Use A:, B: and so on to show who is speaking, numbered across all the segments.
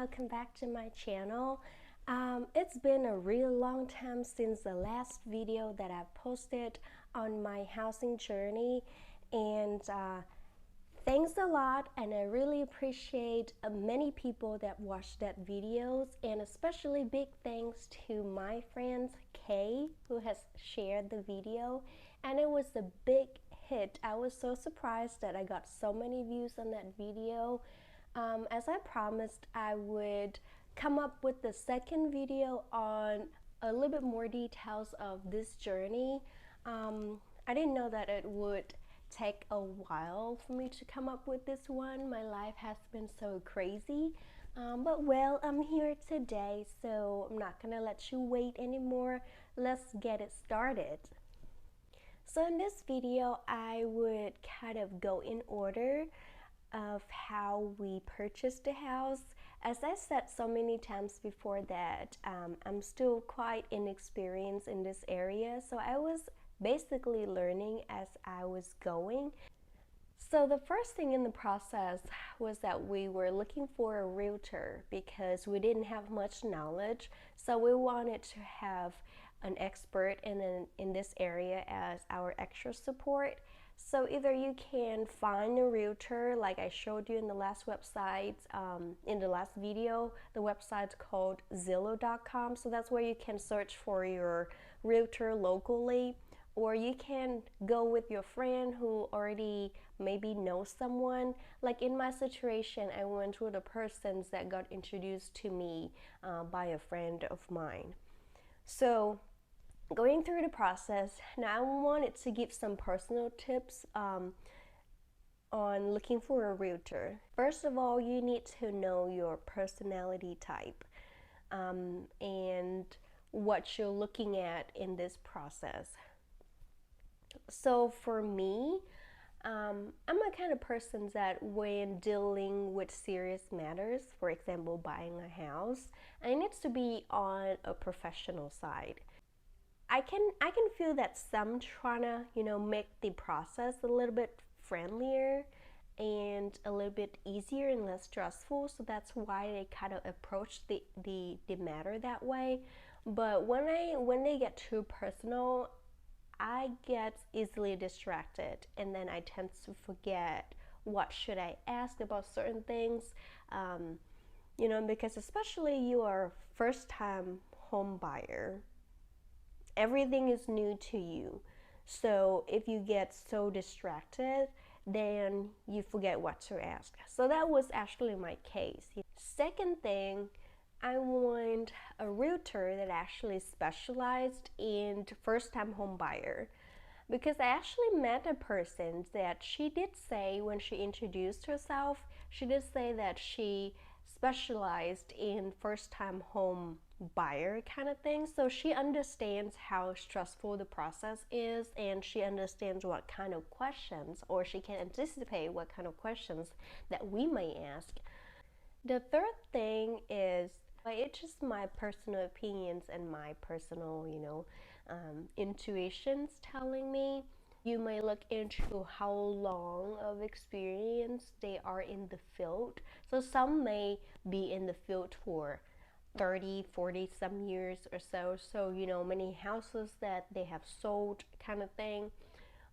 A: welcome back to my channel. It's been a real long time since the last video that I posted on my housing journey, and thanks a lot, and I really appreciate many people that watched that videos, and especially big thanks to my friend Kay who has shared the video, and it was a big hit. I was so surprised that I got so many views on that video. As I promised, I would come up with the second video on a little bit more details of this journey. I didn't know that it would take a while for me to come up with this one. My life has been so crazy. But well, I'm here today, so I'm not gonna let you wait anymore. Let's get it started. So in this video, I would kind of go in order of how we purchased the house. As I said so many times before that I'm still quite inexperienced in this area, so I was basically learning as I was going. So the first thing in the process was that we were looking for a realtor because we didn't have much knowledge, so we wanted to have an expert in this area as our extra support. So either you can find a realtor like I showed you in the last website, in the last video. The website's called Zillow.com, so that's where you can search for your realtor locally, or you can go with your friend who already maybe knows someone. Like in my situation, I went with a person that got introduced to me by a friend of mine. So going through the process, now I wanted to give some personal tips on looking for a realtor. First of all, you need to know your personality type and what you're looking at in this process. So for me, I'm a kind of person that when dealing with serious matters, for example buying a house, it needs to be on a professional side. I can feel that some trying to make the process a little bit friendlier and a little bit easier and less stressful, so that's why they kind of approach the matter that way. But when they get too personal, I get easily distracted, and then I tend to forget what should I ask about certain things, because especially you are a first-time home buyer, everything is new to you. So if you get so distracted, then you forget what to ask. So that was actually my case. Second thing, I want a realtor that actually specialized in first-time home buyer, because I actually met a person that she did say when she introduced herself, she did say that she specialized in first-time home buyer kind of thing. So she understands how stressful the process is, and she understands what kind of questions, or she can anticipate what kind of questions that we may ask. The third thing is, it's just my personal opinions and my personal intuitions telling me. You may look into how long of experience they are in the field. So some may be in the field for 30, 40 some years or so, many houses that they have sold kind of thing.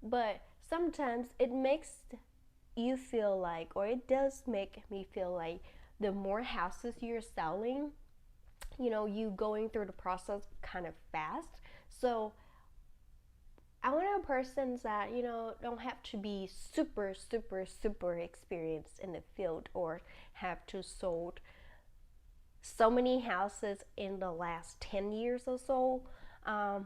A: But sometimes it makes you feel like, or it does make me feel like, the more houses you're selling, you going through the process kind of fast. So I want a person that don't have to be super experienced in the field, or have to sold so many houses in the last 10 years or so. I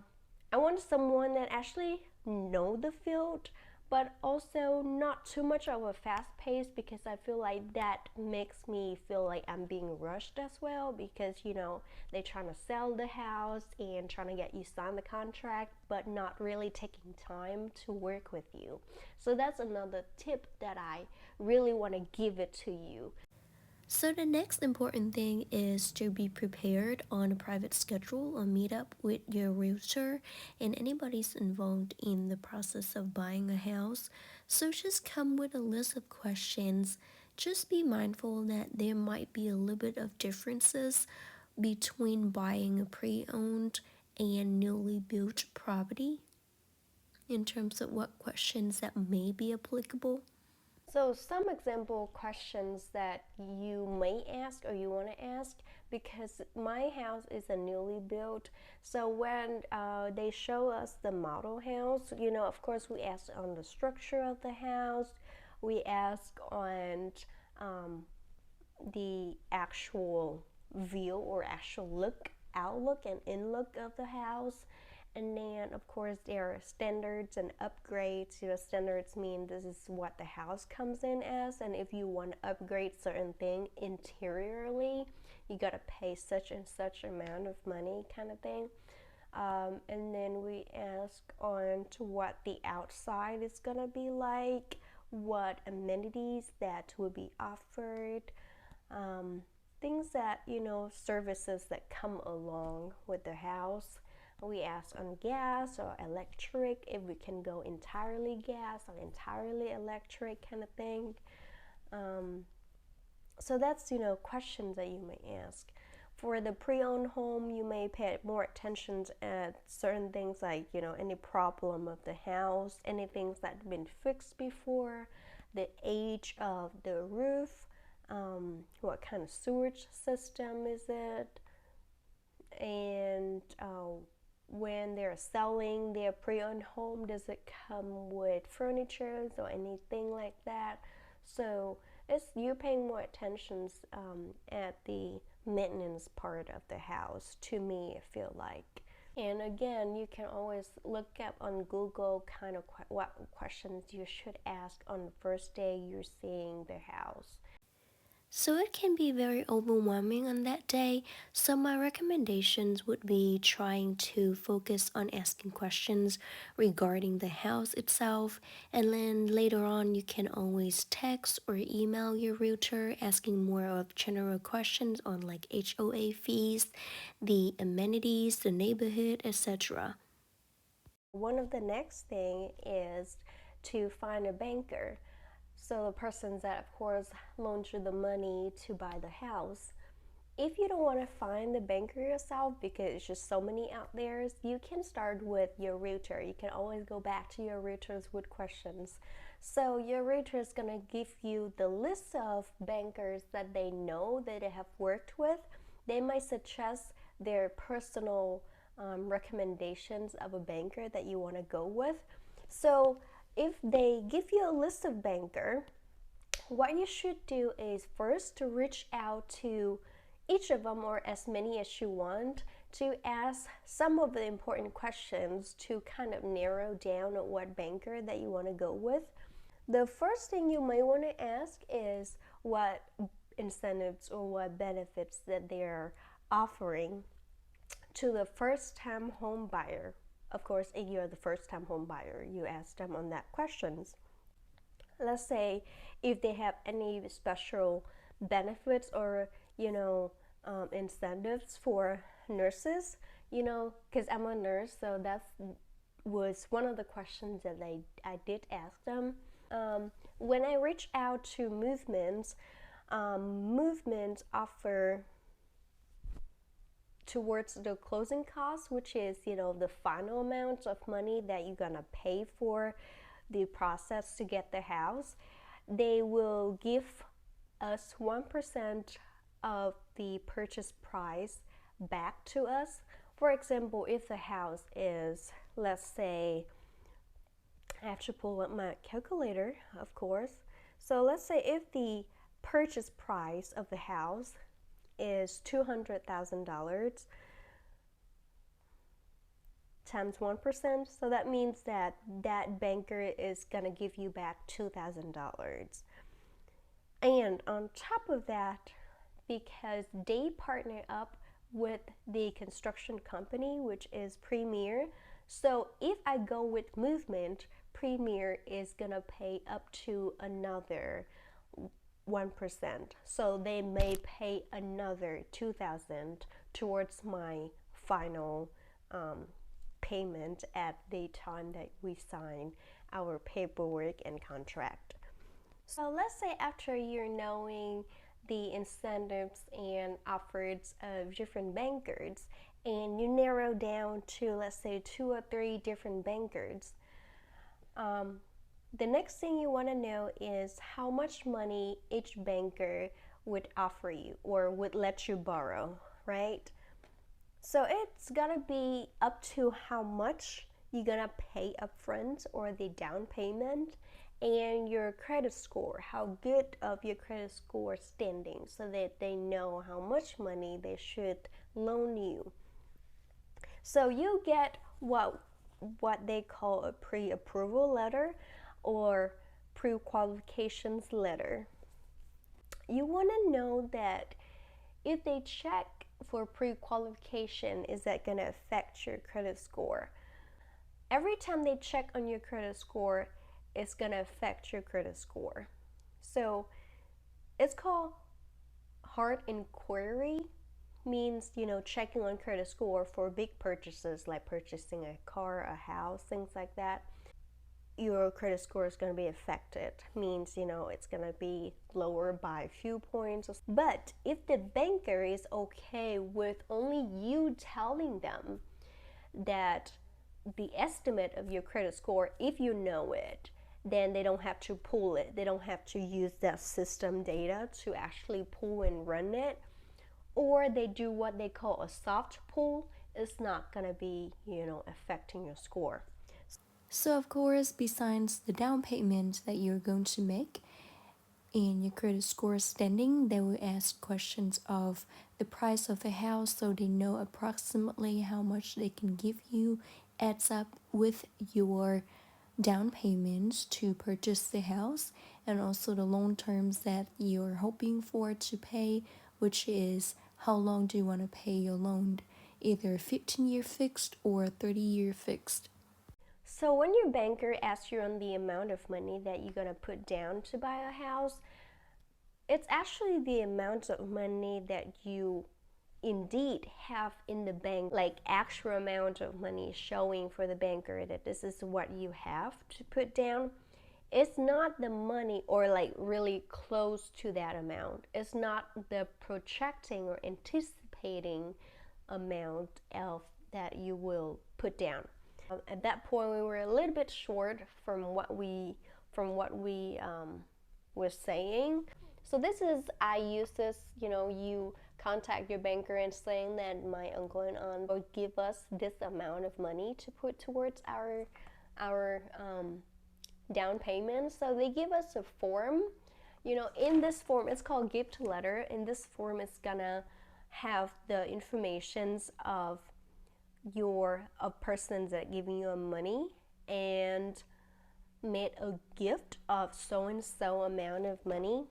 A: want someone that actually know the field, but also not too much of a fast pace, because I feel like that makes me feel like I'm being rushed as well, because they're trying to sell the house and trying to get you sign the contract, but not really taking time to work with you. So that's another tip that I really want to give it to you.
B: So the next important thing is to be prepared on a private schedule or meetup with your realtor and anybody's involved in the process of buying a house. So just come with a list of questions just be mindful that there might be a little bit of differences between buying a pre-owned and newly built property in terms of what questions that may be applicable.
A: So some example questions that you may ask or you want to ask, because my house is a newly built. So when they show us the model house, of course we ask on the structure of the house, we ask on um, the actual view or actual outlook and in-look of the house. And then of course there are standards and upgrades. Standards mean this is what the house comes in as, and if you want to upgrade certain thing interiorly, you got to pay such and such amount of money, kind of thing. And then we ask on to what the outside is gonna be like, what amenities that will be offered, things that, services that come along with the house. We ask on gas or electric, if we can go entirely gas or entirely electric, kind of thing. So that's, questions that you may ask. For the pre-owned home, you may pay more attention at certain things like, any problem of the house, any things that have been fixed before, the age of the roof, what kind of sewage system is it, and when they're selling their pre-owned home, does it come with furniture or anything like that? So it's you paying more attention at the maintenance part of the house, to me, I feel like. And again, you can always look up on Google kind of what questions you should ask on the first day you're seeing the house.
B: So it can be very overwhelming on that day. So my recommendations would be trying to focus on asking questions regarding the house itself, and then later on you can always text or email your realtor asking more of general questions on like HOA fees, the amenities, the neighborhood, etc.
A: One of the next thing is to find a banker. So the person that, of course, loans you the money to buy the house. If you don't want to find the banker yourself because it's just so many out there, you can start with your realtor. You can always go back to your realtors with questions. So your realtor is going to give you the list of bankers that they know that they have worked with. They might suggest their personal recommendations of a banker that you want to go with. So if they give you a list of banker, what you should do is first to reach out to each of them, or as many as you want, to ask some of the important questions to kind of narrow down what banker that you want to go with. The first thing you may want to ask is what incentives or what benefits that they're offering to the first-time home buyer. Of course, if you're the first-time home buyer, you ask them on that questions. Let's say if they have any special benefits or incentives for nurses, because I'm a nurse, so that was one of the questions that I did ask them. When I reach out to movements offer towards the closing costs, which is the final amount of money that you're gonna pay for the process to get the house. They will give us 1% of the purchase price back to us. For example, if the house is, let's say, I have to pull up my calculator, of course. So let's say if the purchase price of the house is $200,000 times 1%, so that means that banker is gonna give you back $2,000. And on top of that, because they partner up with the construction company, which is Premier, so if I go with Movement, Premier is gonna pay up to another 1%. So they may pay another $2,000 towards my final payment at the time that we sign our paperwork and contract. So let's say after you're knowing the incentives and offers of different bankers, and you narrow down to, let's say, 2 or 3 different bankers, the next thing you want to know is how much money each banker would offer you or would let you borrow, right? So it's gonna be up to how much you're gonna pay upfront or the down payment, and your credit score, how good of your credit score standing, so that they know how much money they should loan you. So you get what they call a pre-approval letter or pre-qualifications letter. You want to know that if they check for pre-qualification, is that going to affect your credit score? Every time they check on your credit score, it's going to affect your credit score. So it's called hard inquiry, means checking on credit score for big purchases like purchasing a car, a house, things like that. Your credit score is going to be affected, means it's going to be lower by a few points. But if the banker is okay with only you telling them that the estimate of your credit score, if you know it, then they don't have to pull it, they don't have to use that system data to actually pull and run it, or they do what they call a soft pull. It's not going to be affecting your score.
B: So, of course, besides the down payment that you're going to make and your credit score standing, they will ask questions of the price of the house so they know approximately how much they can give you, adds up with your down payments to purchase the house, and also the loan terms that you're hoping for to pay, which is how long do you want to pay your loan, either 15-year fixed or 30-year fixed.
A: So when your banker asks you on the amount of money that you're going to put down to buy a house, it's actually the amount of money that you indeed have in the bank, like actual amount of money showing for the banker that this is what you have to put down. It's not the money or like really close to that amount. It's not the projecting or anticipating amount of that you will put down. At that point, we were a little bit short from what we were saying. So this is, I use this, you contact your banker and saying that my uncle and aunt will give us this amount of money to put towards our down payment. So they give us a form. In this form, it's called gift letter. In this form, it's gonna have the informations of persons that giving you money and made a gift of so and so amount of money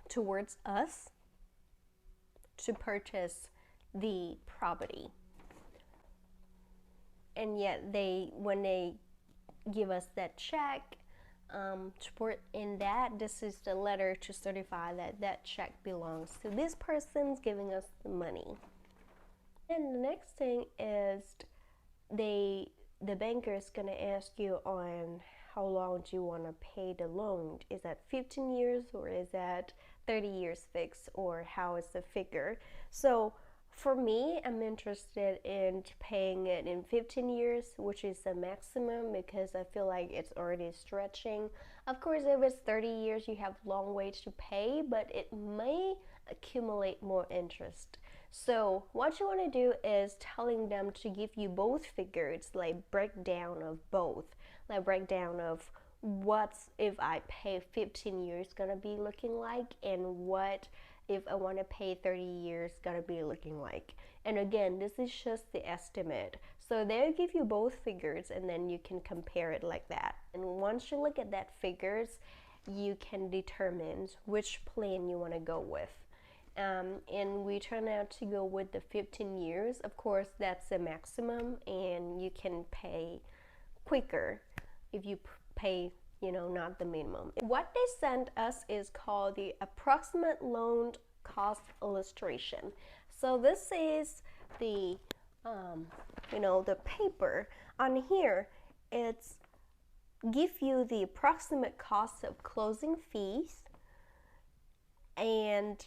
A: towards us to purchase the property. And yet when they give us that check, to put in that this is the letter to certify that that check belongs to this person's giving us the money. And the next thing is the banker is going to ask you on how long do you want to pay the loan. Is that 15 years or is that 30 years fixed, or how is the figure? So for me, I'm interested in paying it in 15 years, which is the maximum, because I feel like it's already stretching. Of course, if it's 30 years, you have long ways to pay, but it may accumulate more interest. So what you want to do is telling them to give you both figures, like breakdown of both, like breakdown of what's if I pay 15 years gonna be looking like, and what if I want to pay 30 years gonna be looking like. And again, this is just the estimate. So they'll give you both figures and then you can compare it like that. And once you look at that figures, you can determine which plan you want to go with. And we turn out to go with the 15 years. Of course, that's the maximum, and you can pay quicker if you pay, not the minimum. What they sent us is called the approximate loan cost illustration. So this is the, the paper. On here, it's give you the approximate cost of closing fees and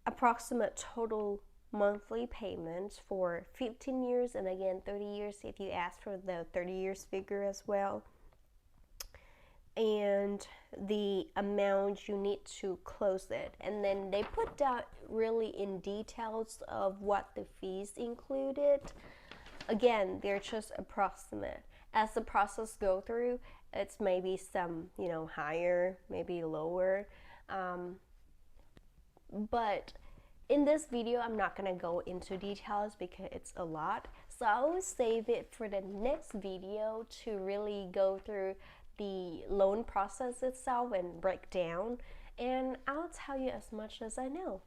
A: approximate total monthly payments for 15 years, and again 30 years if you ask for the 30 years figure as well, and the amount you need to close it. And then they put down really in details of what the fees included. Again, they're just approximate. As the process go through, it's maybe some, higher, maybe lower, but in this video I'm not gonna go into details because it's a lot, so I will save it for the next video to really go through the loan process itself and break down, and I'll tell you as much as I know.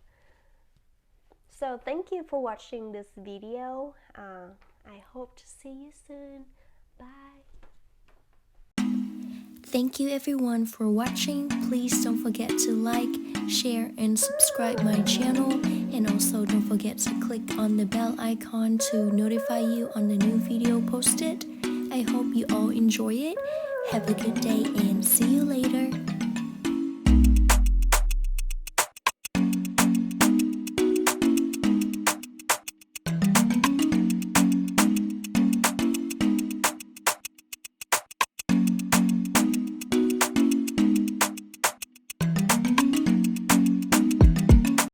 A: So thank you for watching this video. I hope to see you soon. Bye.
B: Thank you everyone for watching. Please don't forget to like, share, and subscribe my channel. And also don't forget to click on the bell icon to notify you on the new video posted. I hope you all enjoy it. Have a good day and see you later.